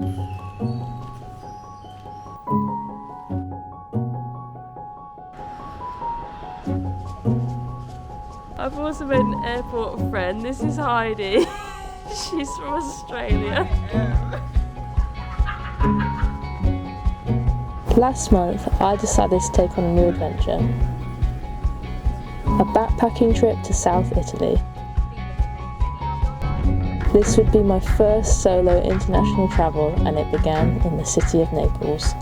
I've also made an airport friend. This is Heidi. She's from Australia. Last month, I decided to take on a new adventure. A backpacking trip to South Italy. This would be my first solo international travel, and it began in the city of Naples.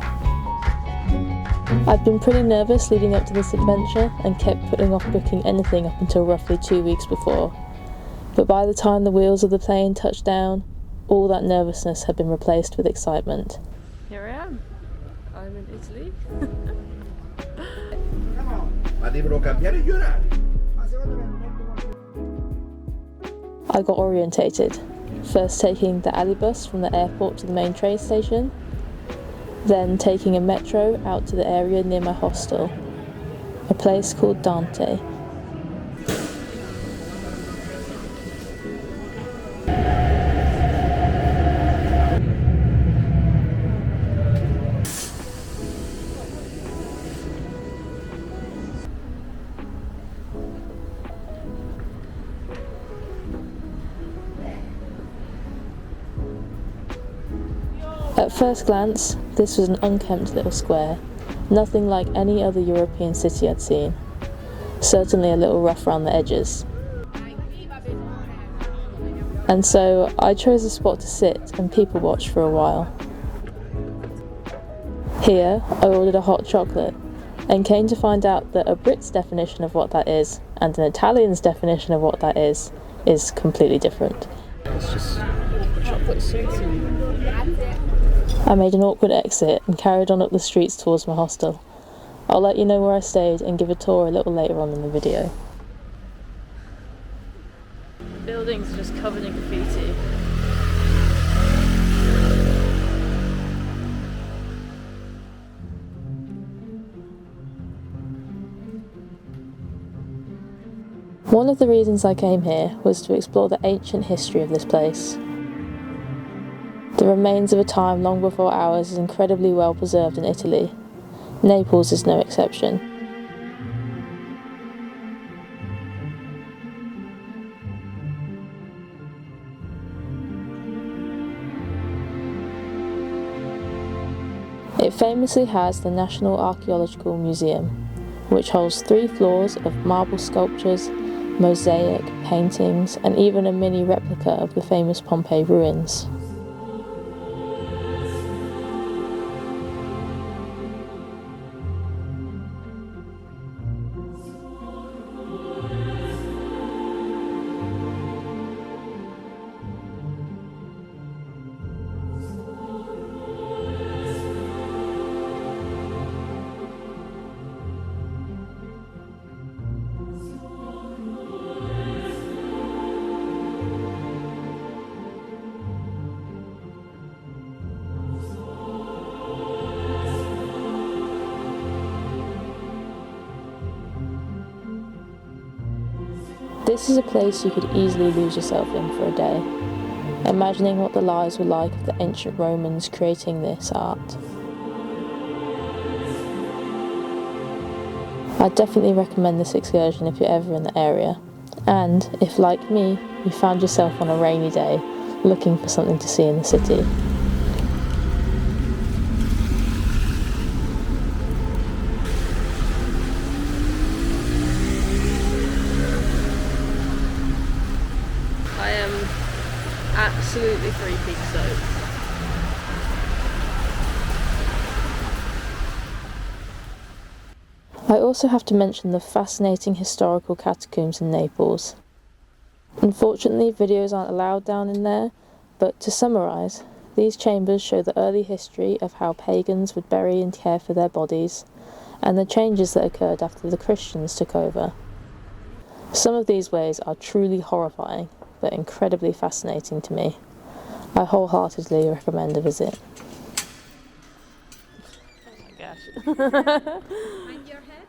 I'd been pretty nervous leading up to this adventure and kept putting off booking anything up until roughly 2 weeks before. But by the time the wheels of the plane touched down, all that nervousness had been replaced with excitement. Here I am. I'm in Italy. I got orientated, first taking the alley bus from the airport to the main train station, then taking a metro out to the area near my hostel, a place called Dante. At first glance, this was an unkempt little square, nothing like any other European city I'd seen. Certainly a little rough around the edges. And so I chose a spot to sit and people watch for a while. Here, I ordered a hot chocolate and came to find out that a Brit's definition of what that is and an Italian's definition of what that is completely different. It's just chocolate sweet. I made an awkward exit and carried on up the streets towards my hostel. I'll let you know where I stayed and give a tour a little later on in the video. The buildings are just covered in graffiti. One of the reasons I came here was to explore the ancient history of this place. The remains of a time long before ours is incredibly well preserved in Italy. Naples is no exception. It famously has the National Archaeological Museum, which holds 3 floors of marble sculptures, mosaic, paintings, and even a mini replica of the famous Pompeii ruins. This is a place you could easily lose yourself in for a day, imagining what the lives were like of the ancient Romans creating this art. I'd definitely recommend this excursion if you're ever in the area, and if, like me, you found yourself on a rainy day looking for something to see in the city. I am absolutely 3-peak soaked. I also have to mention the fascinating historical catacombs in Naples. Unfortunately, videos aren't allowed down in there, but to summarise, these chambers show the early history of how pagans would bury and care for their bodies, and the changes that occurred after the Christians took over. Some of these ways are truly horrifying, but incredibly fascinating to me. I wholeheartedly recommend a visit. Oh my gosh. Mind your head.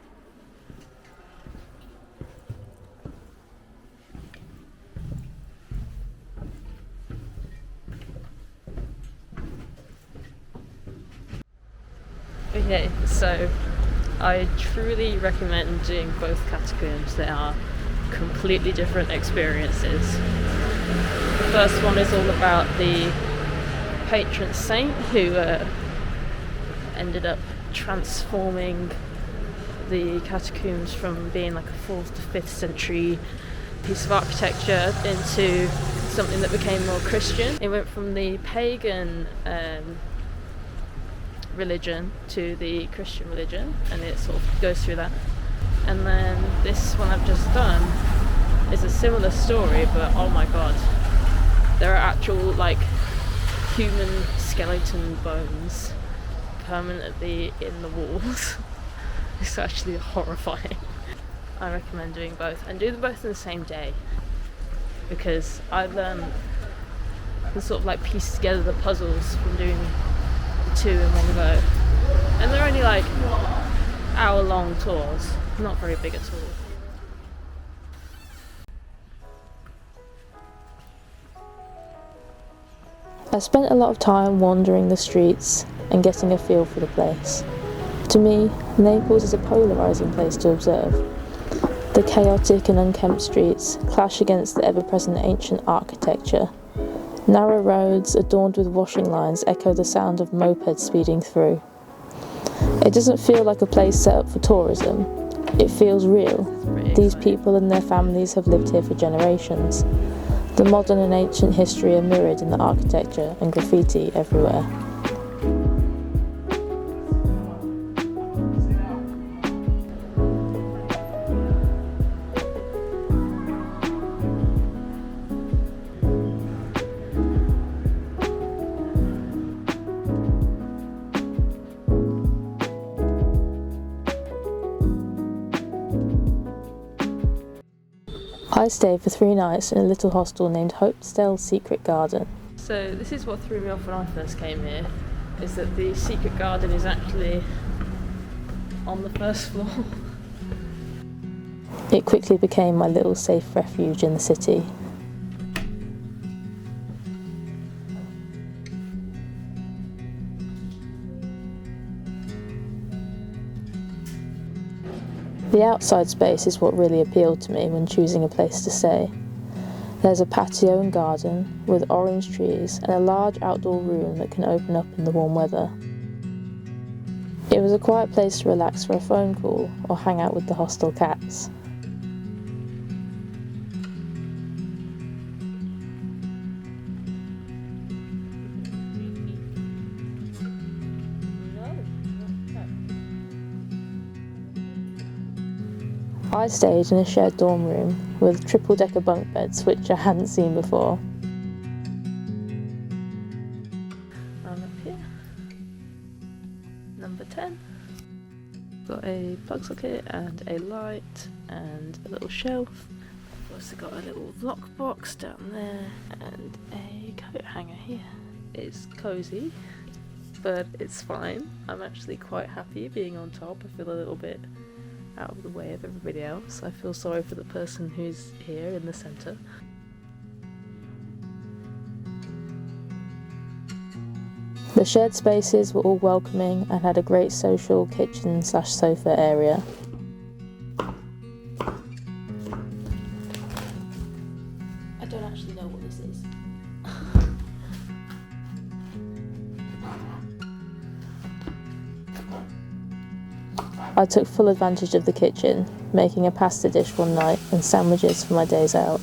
Okay, so I truly recommend doing both catacombs. They are completely different experiences. The first one is all about the patron saint who ended up transforming the catacombs from being like a 4th to 5th century piece of architecture into something that became more Christian. It went from the pagan religion to the Christian religion, and it sort of goes through that. And then this one I've just done is a similar story, but oh my god, there are actual like human skeleton bones permanently in the walls. It's actually horrifying. I recommend doing both, and do them both in the same day, because I've can sort of like piece together the puzzles from doing the two in one go, and they're only like hour-long tours, not very big at all. I spent a lot of time wandering the streets and getting a feel for the place. To me, Naples is a polarising place to observe. The chaotic and unkempt streets clash against the ever-present ancient architecture. Narrow roads adorned with washing lines echo the sound of mopeds speeding through. It doesn't feel like a place set up for tourism. It feels real. These people and their families have lived here for generations. The modern and ancient history are mirrored in the architecture and graffiti everywhere. I stayed for 3 nights in a little hostel named Hopedale's Secret Garden. So this is what threw me off when I first came here, is that the secret garden is actually on the first floor. It quickly became my little safe refuge in the city. The outside space is what really appealed to me when choosing a place to stay. There's a patio and garden with orange trees and a large outdoor room that can open up in the warm weather. It was a quiet place to relax for a phone call or hang out with the hostel cats. I stayed in a shared dorm room with triple-decker bunk beds, which I hadn't seen before. I'm up here, number 10. Got a plug socket and a light and a little shelf. I've also got a little lock box down there and a coat hanger here. It's cosy, but it's fine. I'm actually quite happy being on top. I feel a little bit out of the way of everybody else. I feel sorry for the person who's here in the centre. The shared spaces were all welcoming and had a great social kitchen/sofa area. I don't actually know what this is. I took full advantage of the kitchen, making a pasta dish one night and sandwiches for my days out.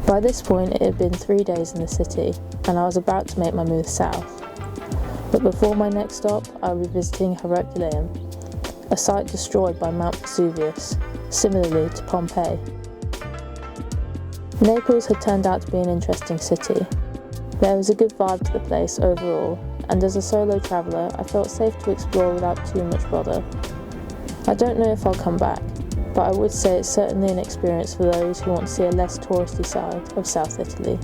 By this point it had been 3 days in the city and I was about to make my move south. But before my next stop I will be visiting Herculaneum, a site destroyed by Mount Vesuvius, similarly to Pompeii. Naples had turned out to be an interesting city. There was a good vibe to the place overall, and as a solo traveller I felt safe to explore without too much bother. I don't know if I'll come back, but I would say it's certainly an experience for those who want to see a less touristy side of South Italy.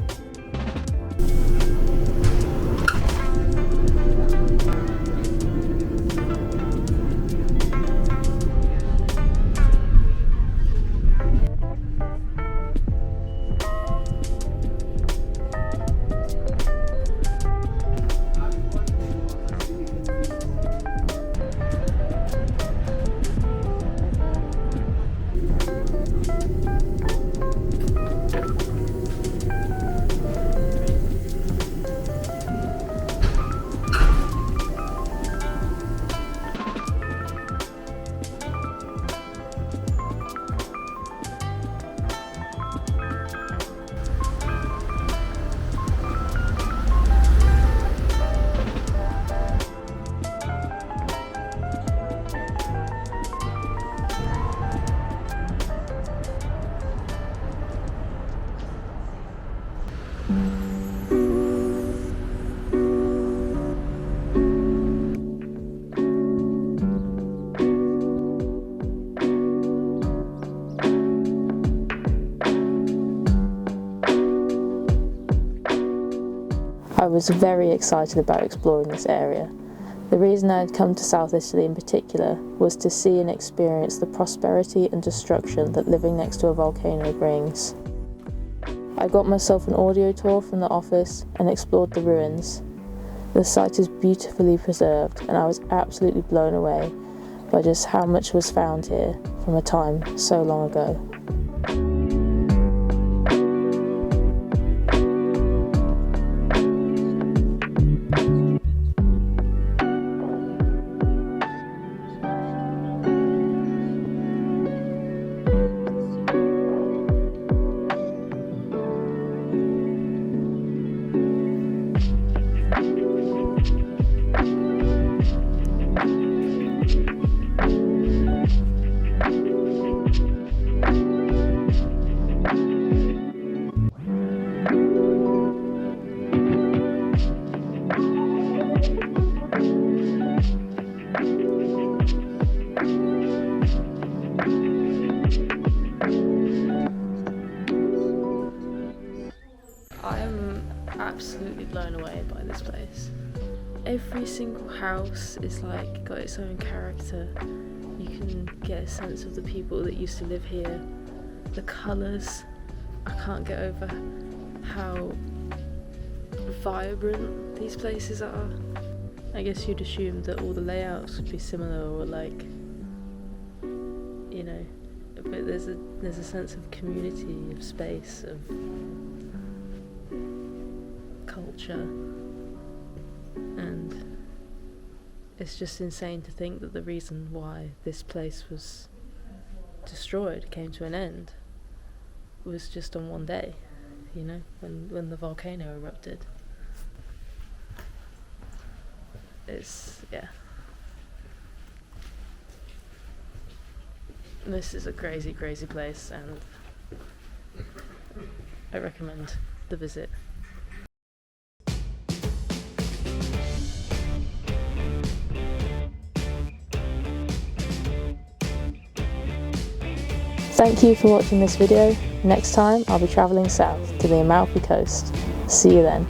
I was very excited about exploring this area. The reason I had come to South Italy in particular was to see and experience the prosperity and destruction that living next to a volcano brings. I got myself an audio tour from the office and explored the ruins. The site is beautifully preserved and I was absolutely blown away by just how much was found here from a time so long ago. I am absolutely blown away by this place. Every single house is like got its own character. You can get a sense of the people that used to live here. The colours, I can't get over how vibrant these places are. I guess you'd assume that all the layouts would be similar or like, you know, but there's a sense of community, of space, of culture, and it's just insane to think that the reason why this place was destroyed, came to an end, was just on one day, you know, when the volcano erupted. It's, yeah. This is a crazy, crazy place, and I recommend the visit. Thank you for watching this video. Next time I'll be travelling south to the Amalfi Coast. See you then.